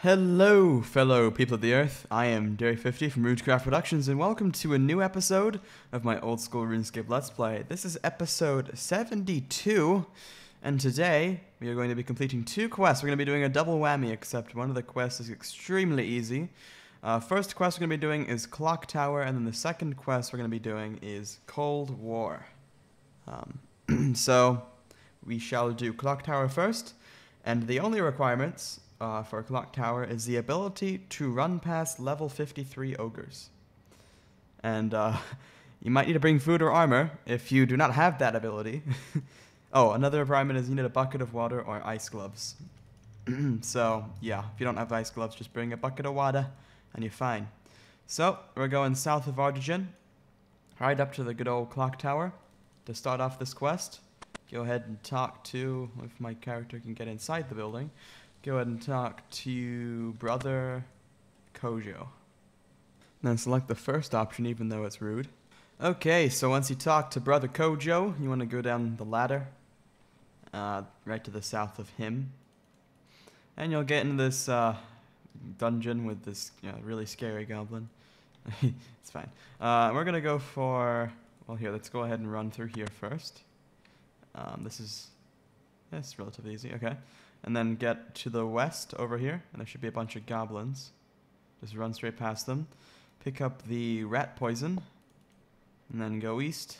Hello, fellow people of the Earth. I am Derry50 from Runetooncraft Productions, and welcome to a new episode of my old school RuneScape Let's Play. This is episode 72, and today we are going to be completing two quests. We're going to be doing a double whammy, except one of the quests is extremely easy. First quest we're going to be doing is Clock Tower, and then the second quest we're going to be doing is Cold War. So we shall do Clock Tower first, and the only requirements for a Clock Tower is the ability to run past level 53 ogres. And you might need to bring food or armor if you do not have that ability. Oh, another requirement is you need a bucket of water or ice gloves. So, yeah, if you don't have ice gloves, just bring a bucket of water and you're fine. So, we're going south of Artigen, right up to the good old Clock Tower to start off this quest. Go ahead and talk to, if my character can get inside the building, go ahead and talk to Brother Kojo. Then select the first option, even though it's rude. Okay, so once you talk to Brother Kojo, you want to go down the ladder, right to the south of him. And you'll get into this dungeon with this really scary goblin. It's fine. We're going to go for, well here, let's go ahead and run through here first. This is relatively easy, okay. And then get to the west over here, and there should be a bunch of goblins. Just run straight past them. Pick up the rat poison, and then go east.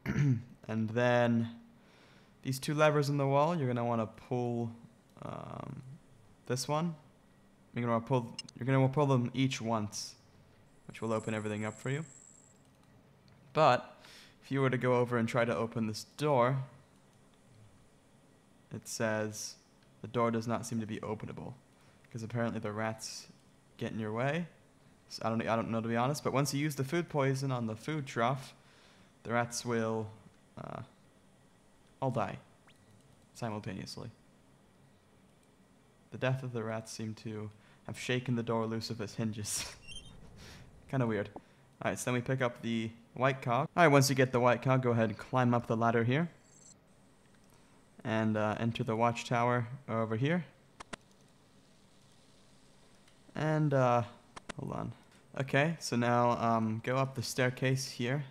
And then these two levers in the wall, you're gonna want to pull this one. You're gonna want to pull them each once, which will open everything up for you. But if you were to go over and try to open this door, it says the door does not seem to be openable because apparently the rats get in your way. So I don't know, to be honest, but once you use the food poison on the food trough, the rats will all die simultaneously. The death of the rats seem to have shaken the door loose of its hinges. Kind of weird. Alright, so then we pick up the white cog. Alright, once you get the white cog, go ahead and climb up the ladder here. And enter the watchtower over here. And, hold on. Okay, so now go up the staircase here.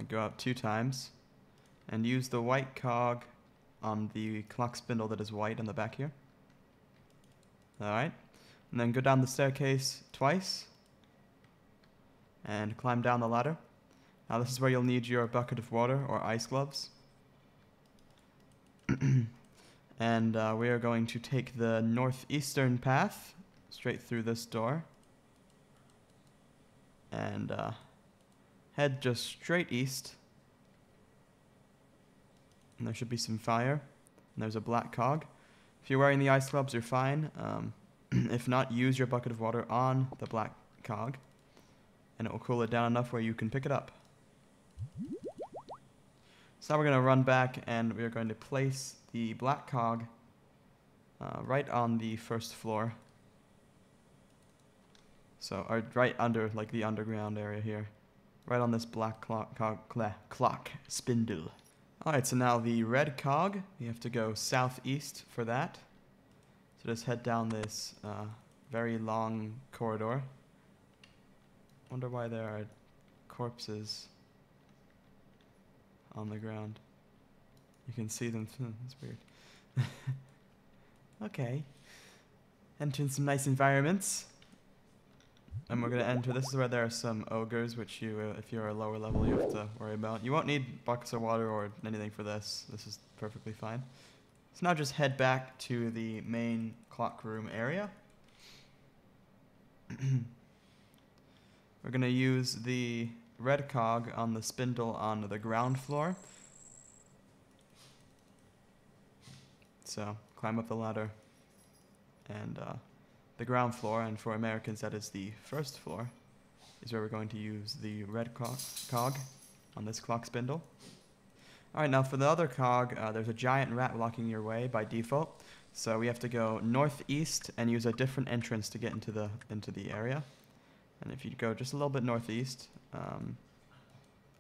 Go up 2 times. And use the white cog on the clock spindle that is white on the back here. Alright. And then go down the staircase twice. And climb down the ladder. Now this is where you'll need your bucket of water or ice gloves. And we are going to take the northeastern path straight through this door and head just straight east, and there should be some fire, and there's a black cog. If you're wearing the ice gloves, you're fine. If not, use your bucket of water on the black cog and it will cool it down enough where you can pick it up. So now we're going to run back and we are going to place the black cog right on the first floor. So, or right under, like the underground area here. Right on this black clock spindle. Alright, so now the red cog, you have to go southeast for that. So just head down this very long corridor. Wonder why there are corpses on the ground. You can see them. That's weird. Okay. Entering some nice environments. And we're going to enter. This is where there are some ogres, which you, if you're a lower level, you have to worry about. You won't need buckets of water or anything for this. This is perfectly fine. So now just head back to the main clock room area. We're going to use the red cog on the spindle on the ground floor. So climb up the ladder and the ground floor, and for Americans that is the first floor, is where we're going to use the red cog on this clock spindle. Alright, now for the other cog, there's a giant rat blocking your way by default, so we have to go northeast and use a different entrance to get into the area. And if you go just a little bit northeast,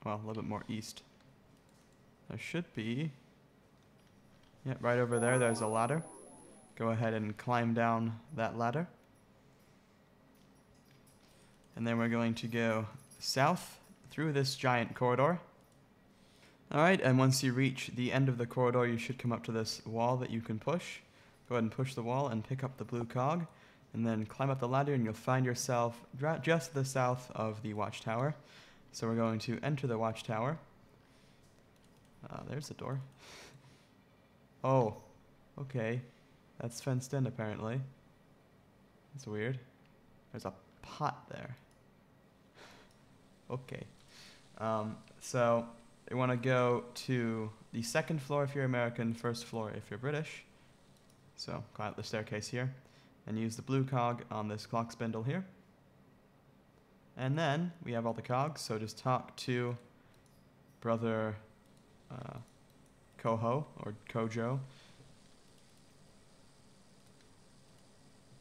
well, a little bit more east, there should be Yep, right over there, there's a ladder. Go ahead and climb down that ladder. And then we're going to go south through this giant corridor. Alright, and once you reach the end of the corridor, you should come up to this wall that you can push. Go ahead and push the wall and pick up the blue cog. And then climb up the ladder and you'll find yourself just to the south of the watchtower. So we're going to enter the watchtower. There's the door. Oh, okay. That's fenced in apparently. That's weird. There's a pot there. Okay. So you want to go to the second floor if you're American, first floor if you're British. So climb up the staircase here and use the blue cog on this clock spindle here. And then we have all the cogs, so just talk to brother Koho or Kojo.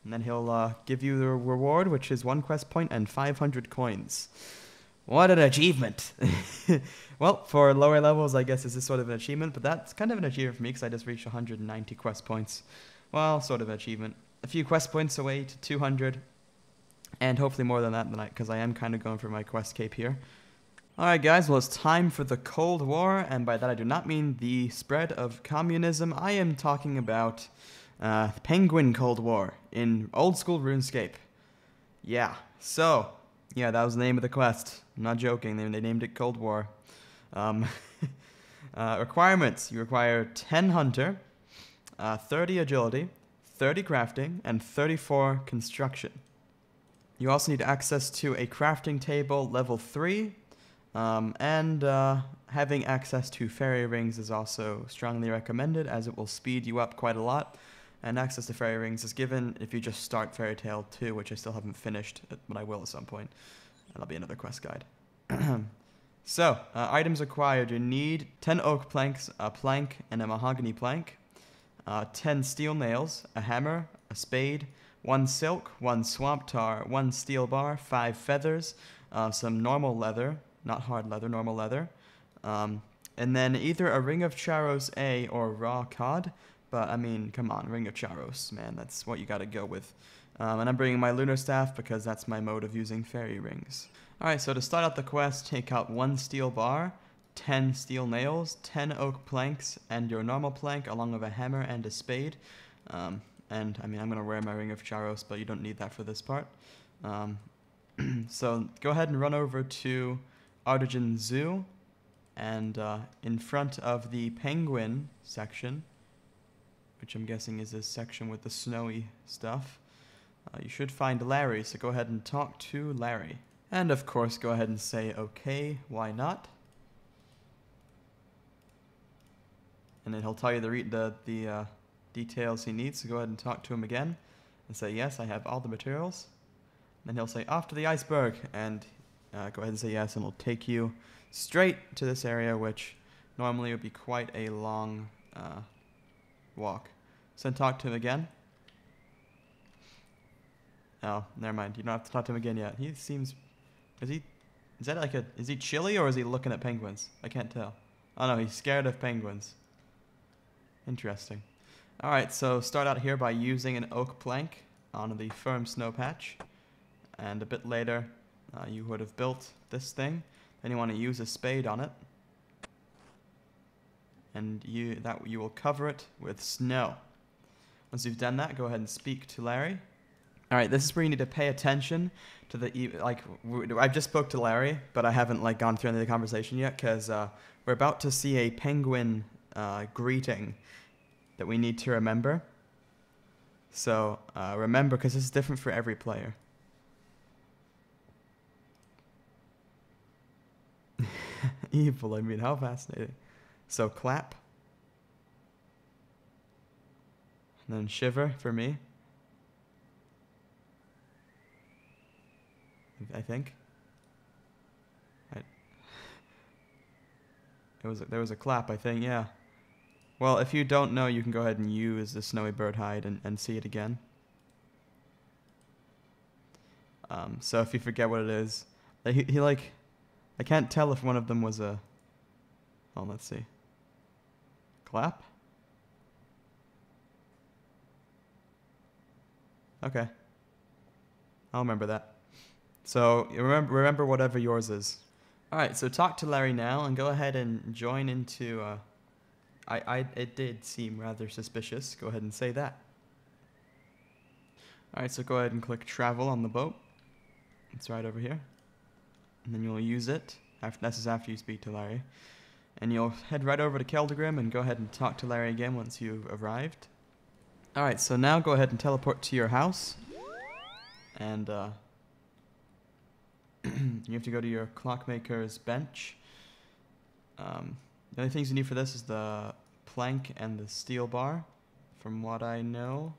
And then he'll give you the reward, which is 1 quest point and 500 coins. What an achievement! Well, for lower levels, I guess this is sort of an achievement, but that's kind of an achievement for me because I just reached 190 quest points. Well, sort of an achievement. A few quest points away to 200, and hopefully more than that tonight, because I am kind of going for my quest cape here. Alright guys, well it's time for the Cold War, and by that I do not mean the spread of communism. I am talking about Penguin Cold War in old school Runescape. Yeah, so, yeah, that was the name of the quest. I'm not joking, they named it Cold War. Requirements, you require 10 Hunter, 30 Agility, 30 Crafting, and 34 Construction. You also need access to a crafting table level 3, and having access to fairy rings is also strongly recommended as it will speed you up quite a lot. And access to fairy rings is given if you just start Fairy Tale 2, which I still haven't finished, but I will at some point. That'll be another quest guide. So, items required. You need 10 oak planks, a plank, and a mahogany plank. 10 steel nails, a hammer, a spade, 1 silk, 1 swamp tar, 1 steel bar, 5 feathers, some normal leather, not hard leather, normal leather, and then either a ring of Charos A or raw cod, but I mean, come on, ring of Charos, man, that's what you gotta go with. And I'm bringing my lunar staff because that's my mode of using fairy rings. Alright, so to start out the quest, take out 1 steel bar, 10 steel nails, 10 oak planks, and your normal plank along with a hammer and a spade. And I mean, I'm going to wear my ring of Charos, but you don't need that for this part. So go ahead and run over to Artigen Zoo, and in front of the penguin section, which I'm guessing is this section with the snowy stuff, you should find Larry, so go ahead and talk to Larry. And of course, go ahead and say, okay, why not? And then he'll tell you the details he needs, so go ahead and talk to him again and say, yes, I have all the materials. And then he'll say, off to the iceberg, and go ahead and say yes, and it'll take you straight to this area, which normally would be quite a long walk. So then talk to him again. Oh, never mind, you don't have to talk to him again yet. He seems, is he chilly or is he looking at penguins? I can't tell. Oh no, he's scared of penguins. Interesting. Alright, so start out here by using an oak plank on the firm snow patch. And a bit later, you would have built this thing. Then you want to use a spade on it. And you will cover it with snow. Once you've done that, go ahead and speak to Larry. Alright, this is where you need to pay attention to the, I just spoke to Larry, but I haven't gone through any of the conversation yet, because we're about to see a penguin greeting that we need to remember. So remember, because this is different for every player. Evil, I mean, how fascinating. So clap. And then shiver for me. I think. There was a clap, I think, yeah. Well, if you don't know, you can go ahead and use the snowy bird hide and see it again. So if you forget what it is, I can't tell if one of them was a, oh, let's see. Clap? Okay. I'll remember that. So remember whatever yours is. Alright, so talk to Larry now and go ahead and join into... it did seem rather suspicious. Go ahead and say that. Alright, so go ahead and click travel on the boat. It's right over here. And then you'll use it. This is after you speak to Larry. And you'll head right over to Keldegrim and go ahead and talk to Larry again once you've arrived. Alright, so now go ahead and teleport to your house. And you have to go to your clockmaker's bench. The only things you need for this is the plank and the steel bar, from what I know.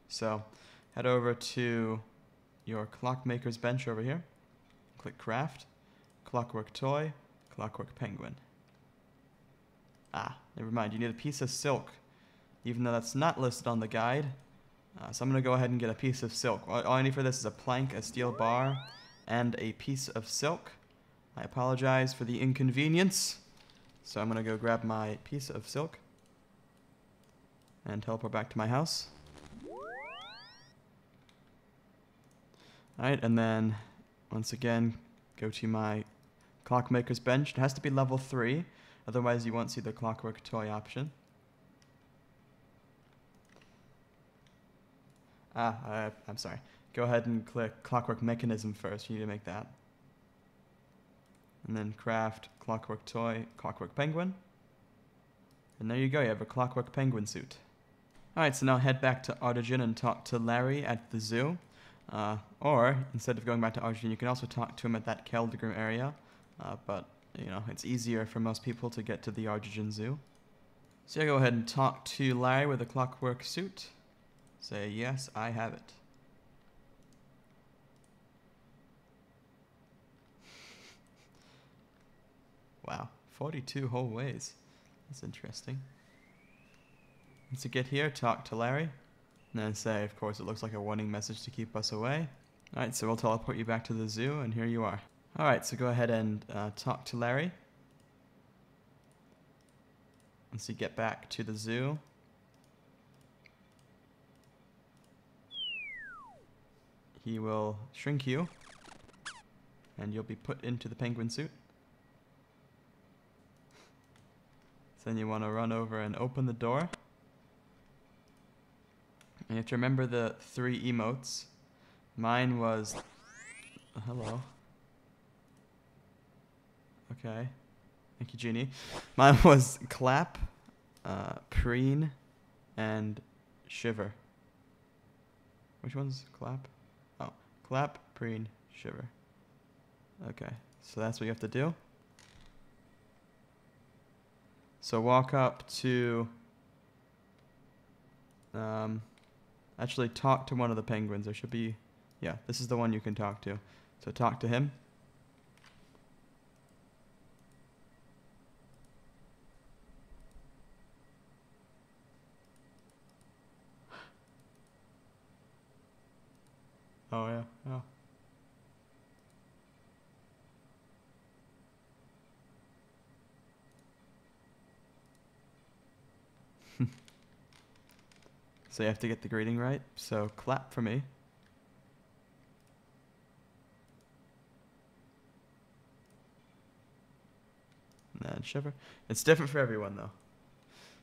So head over to your clockmaker's bench over here. Click craft, clockwork toy, clockwork penguin. Ah, never mind. You need a piece of silk, even though that's not listed on the guide. So I'm going to go ahead and get a piece of silk. All I need for this is a plank, a steel bar, and a piece of silk. I apologize for the inconvenience. So I'm going to go grab my piece of silk and teleport back to my house. Alright, and then once again, go to my clockmaker's bench. It has to be level 3, otherwise you won't see the clockwork toy option. I'm sorry. Go ahead and click clockwork mechanism first. You need to make that. And then craft clockwork toy, clockwork penguin. And there you go, you have a clockwork penguin suit. Alright, so now head back to Artigen and talk to Larry at the zoo. Or, instead of going back to Artigen, you can also talk to him at that Keldegrim area. But, you know, it's easier for most people to get to the Artigen Zoo. So yeah, go ahead and talk to Larry with a clockwork suit. Say, yes, I have it. Wow, 42 whole ways. That's interesting. And to get here, talk to Larry. And then say, of course, it looks like a warning message to keep us away. Alright, so we'll teleport you back to the zoo, and here you are. Alright, so go ahead and talk to Larry. Once you get back to the zoo, he will shrink you, and you'll be put into the penguin suit. So then you want to run over and open the door. And you have to remember the 3 emotes. Mine was... hello. Okay. Thank you, Genie. Mine was clap, preen, and shiver. Which one's clap? Oh, clap, preen, shiver. Okay, so that's what you have to do. So walk up to... actually talk to one of the penguins. There should be... yeah, this is the one you can talk to. So talk to him. Oh, yeah. Oh. So you have to get the greeting right. So clap for me. And then shiver. It's different for everyone, though.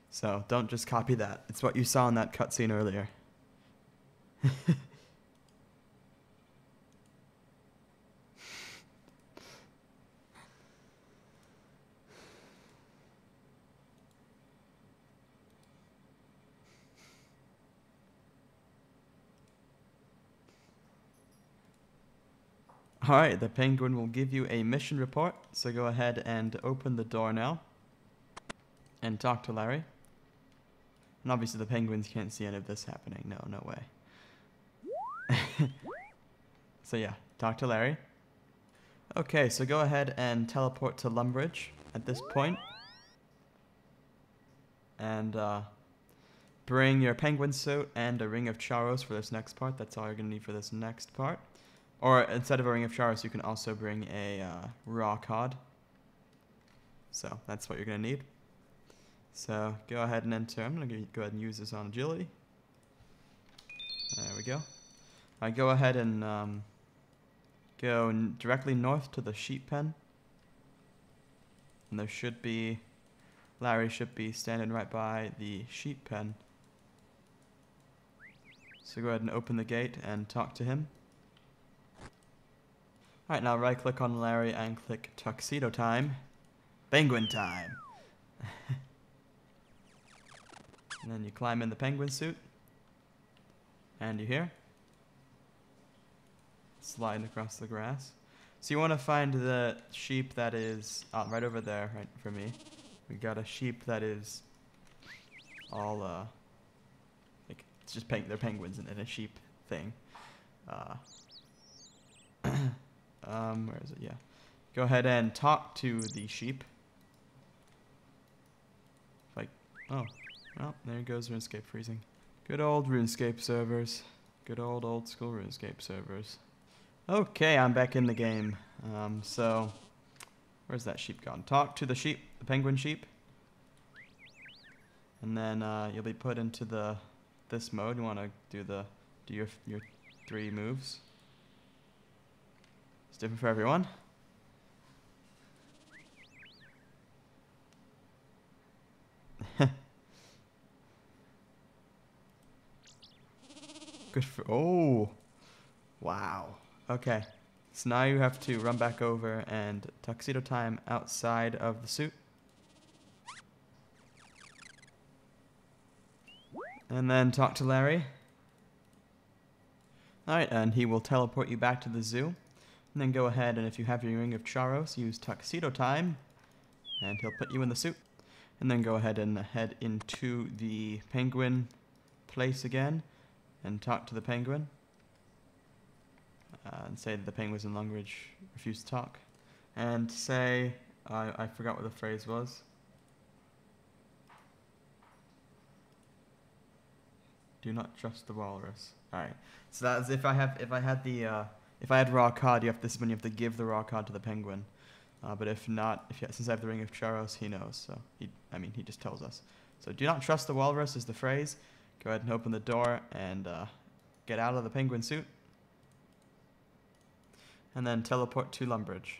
So don't just copy that. It's what you saw in that cutscene earlier. Alright, the penguin will give you a mission report, so go ahead and open the door now. And talk to Larry. And obviously the penguins can't see any of this happening. No, no way. So yeah, talk to Larry. Okay, so go ahead and teleport to Lumbridge at this point. And bring your penguin suit and a ring of Charos for this next part. That's all you're going to need for this next part. Or instead of a ring of Charos, you can also bring a raw cod. So that's what you're going to need. So go ahead and enter. I'm going to go ahead and use this on agility. There we go. I go ahead and go directly north to the sheep pen. And there should be... Larry should be standing right by the sheep pen. So go ahead and open the gate and talk to him. Alright, now right click on Larry and click Tuxedo Time. Penguin time! And then you climb in the penguin suit. And you're here. Sliding across the grass. So you want to find the sheep that is right over there, right for me. We got a sheep that is all like it's just they're penguins in a sheep thing. Where is it? Yeah. Go ahead and talk to the sheep. Like, oh, well, there goes Runescape freezing. Good old Runescape servers. Good old school Runescape servers. Okay, I'm back in the game. So, where's that sheep gone? Talk to the sheep, the penguin sheep. And then you'll be put into this mode. You want to do your 3 moves. It's different for everyone. Good for... Oh! Wow. Okay. So now you have to run back over and Tuxedo Time outside of the suit. And then talk to Larry. Alright, and he will teleport you back to the zoo. And then go ahead and if you have your Ring of Charos, use Tuxedo Time. And he'll put you in the suit. And then go ahead and head into the penguin place again. And talk to the penguin. And say that the penguins in Longridge refuse to talk. And say, I forgot what the phrase was. Do not trust the walrus. Alright. So that's if I had raw cod, this is when you have to give the raw cod to the penguin. But if not, since I have the Ring of Charos, he knows. So he just tells us. So do not trust the walrus is the phrase. Go ahead and open the door and get out of the penguin suit. And then teleport to Lumbridge.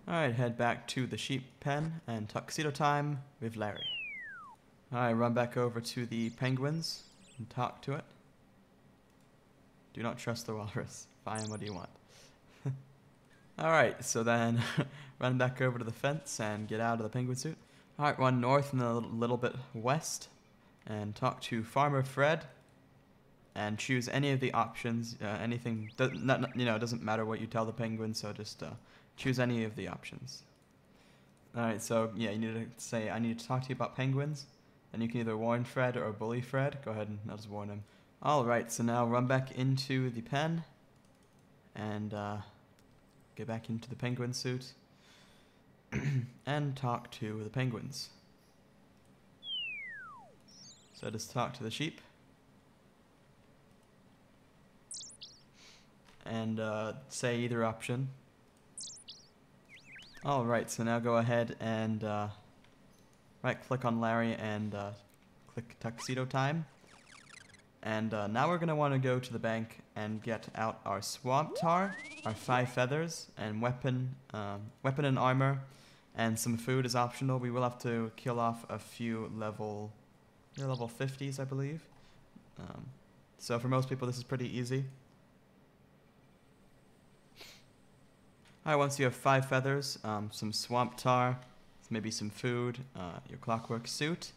Alright, head back to the sheep pen and Tuxedo Time with Larry. Alright, run back over to the penguins and talk to it. Do not trust the walrus. Fine, what do you want? Alright, so then run back over to the fence and get out of the penguin suit. Alright, run north and a little bit west and talk to Farmer Fred and choose any of the options. Anything, it doesn't matter what you tell the penguin, so just choose any of the options. Alright, so yeah, you need to say, I need to talk to you about penguins. And you can either warn Fred or bully Fred. Go ahead and I'll just warn him. Alright, so now run back into the pen and get back into the penguin suit and talk to the penguins. So just talk to the sheep and say either option. Alright, so now go ahead and right click on Larry and click Tuxedo Time. And now we're going to want to go to the bank and get out our swamp tar, our 5 feathers, and weapon and armor, and some food is optional. We will have to kill off a few level 50s, I believe. So for most people, this is pretty easy. Alright, once you have 5 feathers, some swamp tar, maybe some food, your clockwork suit,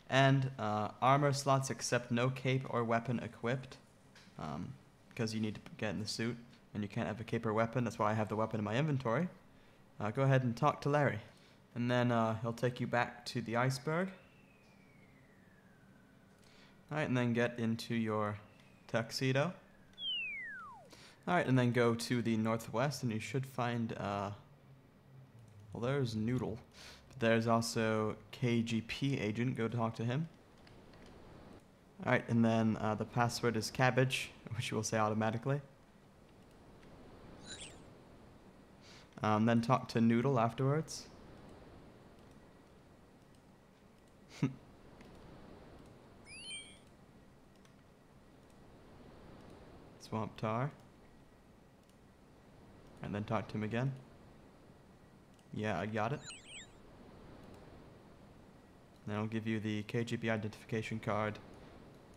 and armor slots except no cape or weapon equipped, because you need to get in the suit, and you can't have a cape or weapon. That's why I have the weapon in my inventory. Go ahead and talk to Larry, and then he'll take you back to the iceberg. Alright, and then get into your tuxedo. Alright, and then go to the northwest, and you should find, well, there's Noodle. But there's also KGP agent. Go talk to him. Alright, and then the password is cabbage, which you will say automatically. Then talk to Noodle afterwards. Swamp Tar. And then talk to him again. Yeah, I got it. Then I'll give you the KGB identification card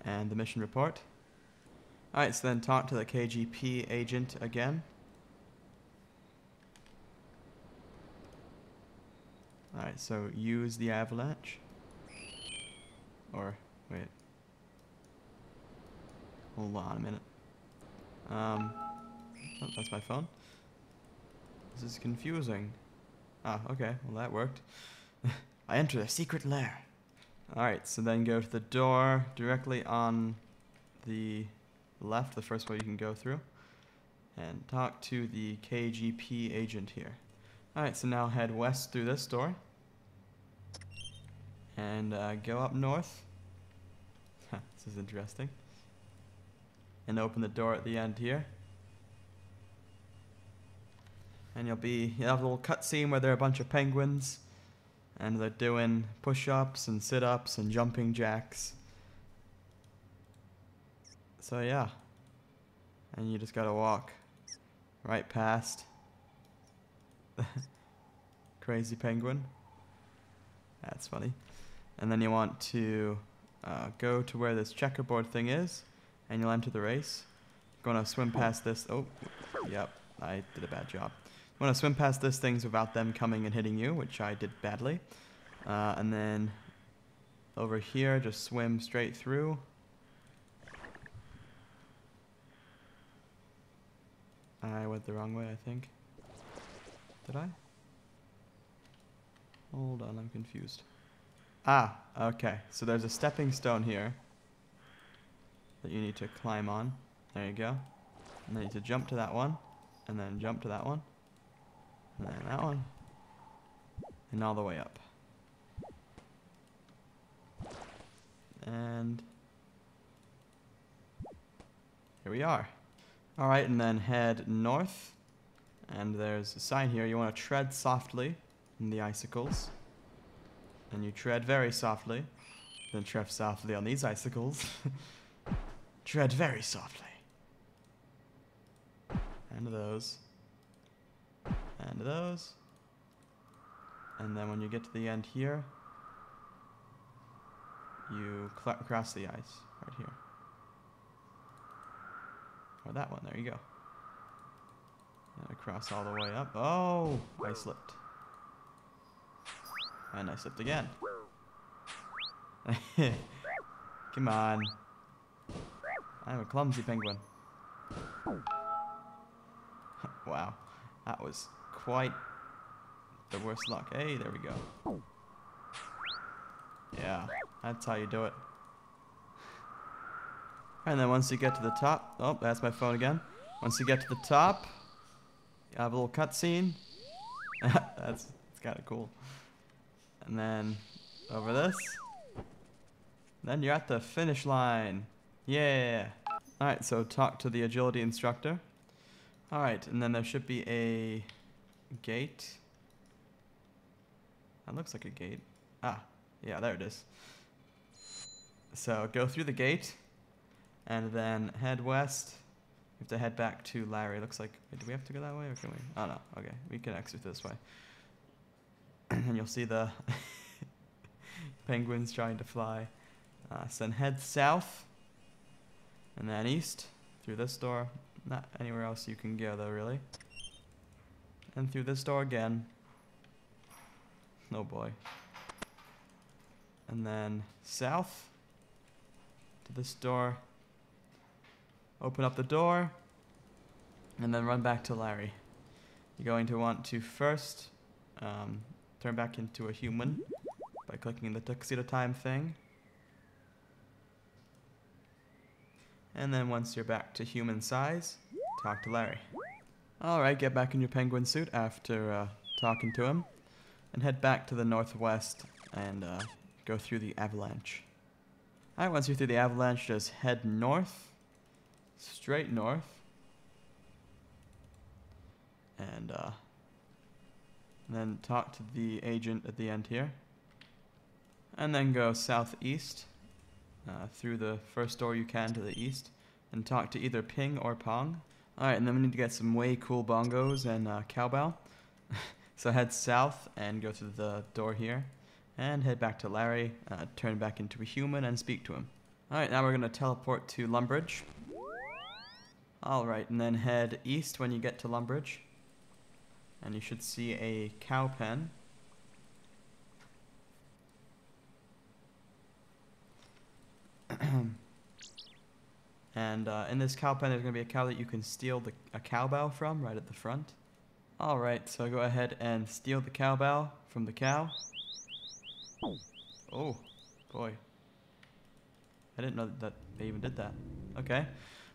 and the mission report. Alright, so then talk to the KGP agent again. Alright, so use the avalanche. Or, wait. Hold on a minute. Oh, that's my phone. This is confusing. Ah, okay, well that worked. I entered a secret lair. Alright, so then go to the door directly on the left, the first way you can go through. And talk to the KGP agent here. Alright, so now head west through this door. And go up north. This is interesting. And open the door at the end here. And you'll have a little cutscene where there are a bunch of penguins. And they're doing push-ups and sit-ups and jumping jacks. So yeah. And you just gotta walk right past crazy penguin. That's funny. And then you want to go to where this checkerboard thing is, and you'll enter the race. You're gonna swim past this. Oh, yep, I did a bad job. You want to swim past these things without them coming and hitting you, which I did badly. And then over here, just swim straight through. I went the wrong way, I think. Did I? Hold on, I'm confused. Ah, okay. So there's a stepping stone here that you need to climb on. There you go. And then you need to jump to that one, and then jump to that one, and then that one, and all the way up. And here we are. Alright, and then head north. And there's a sign here. You want to tread softly in the icicles. And you tread very softly. Then tread softly on these icicles. Tread very softly. And those. And those. And then when you get to the end here, you cross the ice right here. Or that one, there you go. And I cross all the way up. Oh, I slipped. And I slipped again. Come on. I'm a clumsy penguin. Wow. That was quite the worst luck. Hey, there we go. Yeah, that's how you do it. And then once you get to the top, oh, that's my phone again. Once you get to the top, you have a little cutscene. That's kind of cool. And then over this, then you're at the finish line. Yeah. All right, so talk to the agility instructor. All right, and then there should be a gate. That looks like a gate. Ah, yeah, there it is. So go through the gate. And then head west. We have to head back to Larry. Looks like, wait, do we have to go that way or can we? Oh no, okay. We can exit this way. And you'll see the penguins trying to fly. So then head south. And then east through this door. Not anywhere else you can go though, really. And through this door again. Oh boy. And then south to this door. Open up the door, and then run back to Larry. You're going to want to first turn back into a human by clicking the tuxedo time thing. And then once you're back to human size, talk to Larry. Alright, get back in your penguin suit after talking to him, and head back to the northwest and go through the avalanche. Alright, once you're through the avalanche, just head north. Straight north, and then talk to the agent at the end here, and then go southeast through the first door you can to the east, and talk to either Ping or Pong. Alright, and then we need to get some way cool bongos and cowbell. So head south and go through the door here. And head back to Larry, turn back into a human and speak to him. Alright, now we're going to teleport to Lumbridge. Alright, and then head east when you get to Lumbridge. And you should see a cow pen. And in this cow pen, there's going to be a cow that you can steal a cowbell from right at the front. Alright, so go ahead and steal the cowbell from the cow. Oh, boy. I didn't know that they even did that. Okay.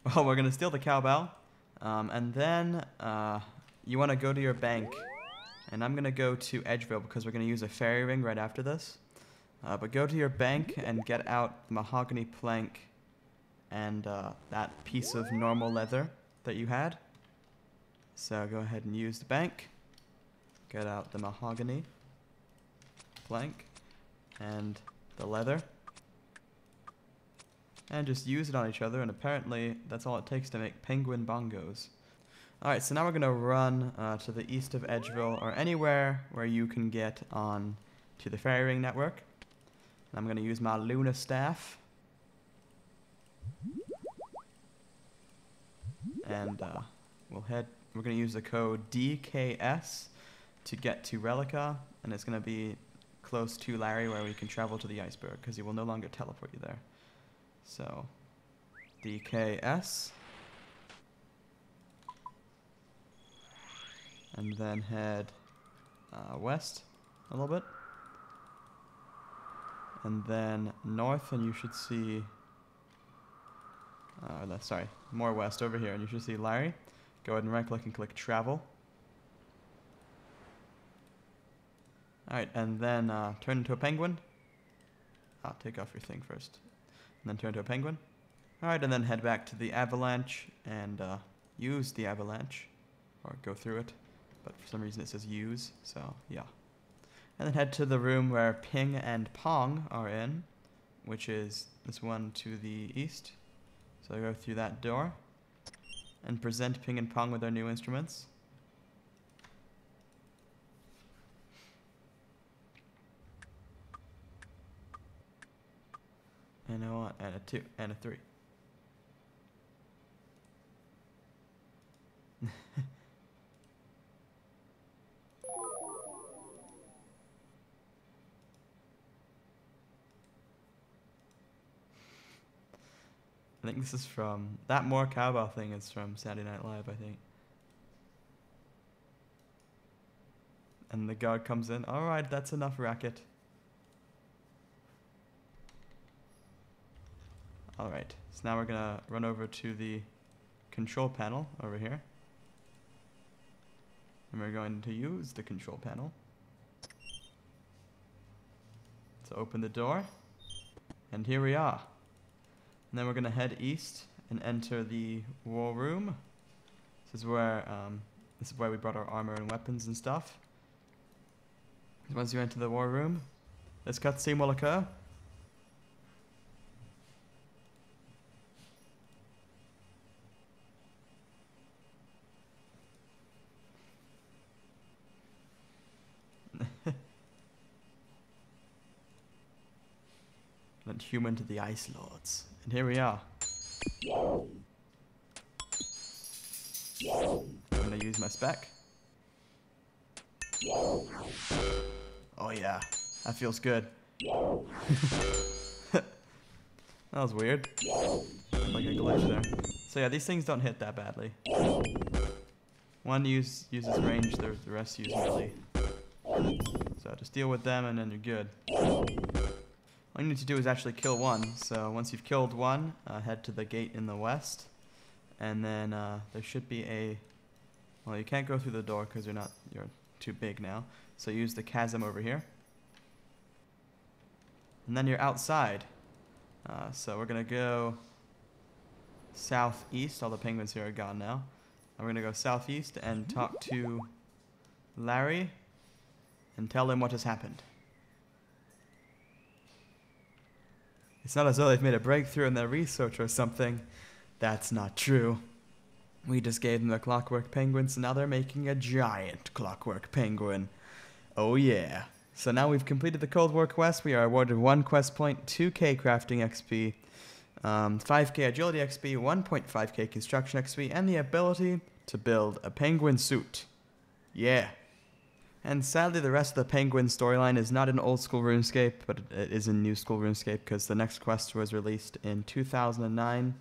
Well, we're going to steal the cowbell. And then you want to go to your bank. And I'm going to go to Edgeville because we're going to use a fairy ring right after this. But go to your bank and get out the mahogany plank and that piece of normal leather that you had. So go ahead and use the bank. Get out the mahogany plank and the leather. And just use it on each other, and apparently that's all it takes to make penguin bongos. Alright, so now we're going to run to the east of Edgeville, or anywhere where you can get on to the fairy ring network. And I'm going to use my Luna staff. And we're going to use the code DKS to get to Relica, and it's going to be close to Larry where we can travel to the iceberg, because he will no longer teleport you there. So, DKS. And then head west a little bit. And then north, and you should see... sorry, more west over here, and you should see Larry. Go ahead and right-click and click Travel. Alright, and then turn into a penguin. Take off your thing first. And then turn into a penguin. Alright, and then head back to the avalanche and use the avalanche. Or go through it. But for some reason it says use, so yeah. And then head to the room where Ping and Pong are in, which is this one to the east. So go through that door and present Ping and Pong with their new instruments. And a 1, and a 2, and a 3. I think this is from... That more cowbell thing is from Saturday Night Live, I think. And the guard comes in. Alright, that's enough racket. Alright, so now we're gonna run over to the control panel over here. And we're going to use the control panel. So open the door. And here we are. And then we're going to head east and enter the war room. This is where we brought our armor and weapons and stuff. Once you enter the war room, this cutscene will occur. Lent human to the Ice Lords. And here we are. I'm gonna use my spec. Oh yeah, that feels good. That was weird. Like a glitch there. So yeah, these things don't hit that badly. One uses range, the rest use melee. So just deal with them and then you're good. All you need to do is actually kill one. So once you've killed one, head to the gate in the west. And then there should be a... Well, you can't go through the door because you're too big now. So use the chasm over here. And then you're outside. So we're going to go southeast. All the penguins here are gone now. And we're going to go southeast and talk to Larry and tell him what has happened. It's not as though they've made a breakthrough in their research or something. That's not true. We just gave them the clockwork penguin, so now they're making a giant clockwork penguin. Oh yeah. So now we've completed the Cold War quest. We are awarded 1 quest point, 2k crafting XP, 5k agility XP, 1.5k construction XP, and the ability to build a penguin suit. Yeah. And sadly, the rest of the penguin storyline is not in old school RuneScape, but it is in new school RuneScape because the next quest was released in 2009.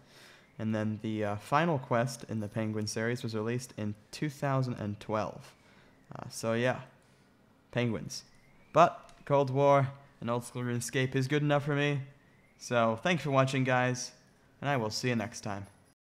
And then the final quest in the penguin series was released in 2012. So yeah, penguins. But Cold War and old school RuneScape is good enough for me. So thanks for watching, guys, and I will see you next time.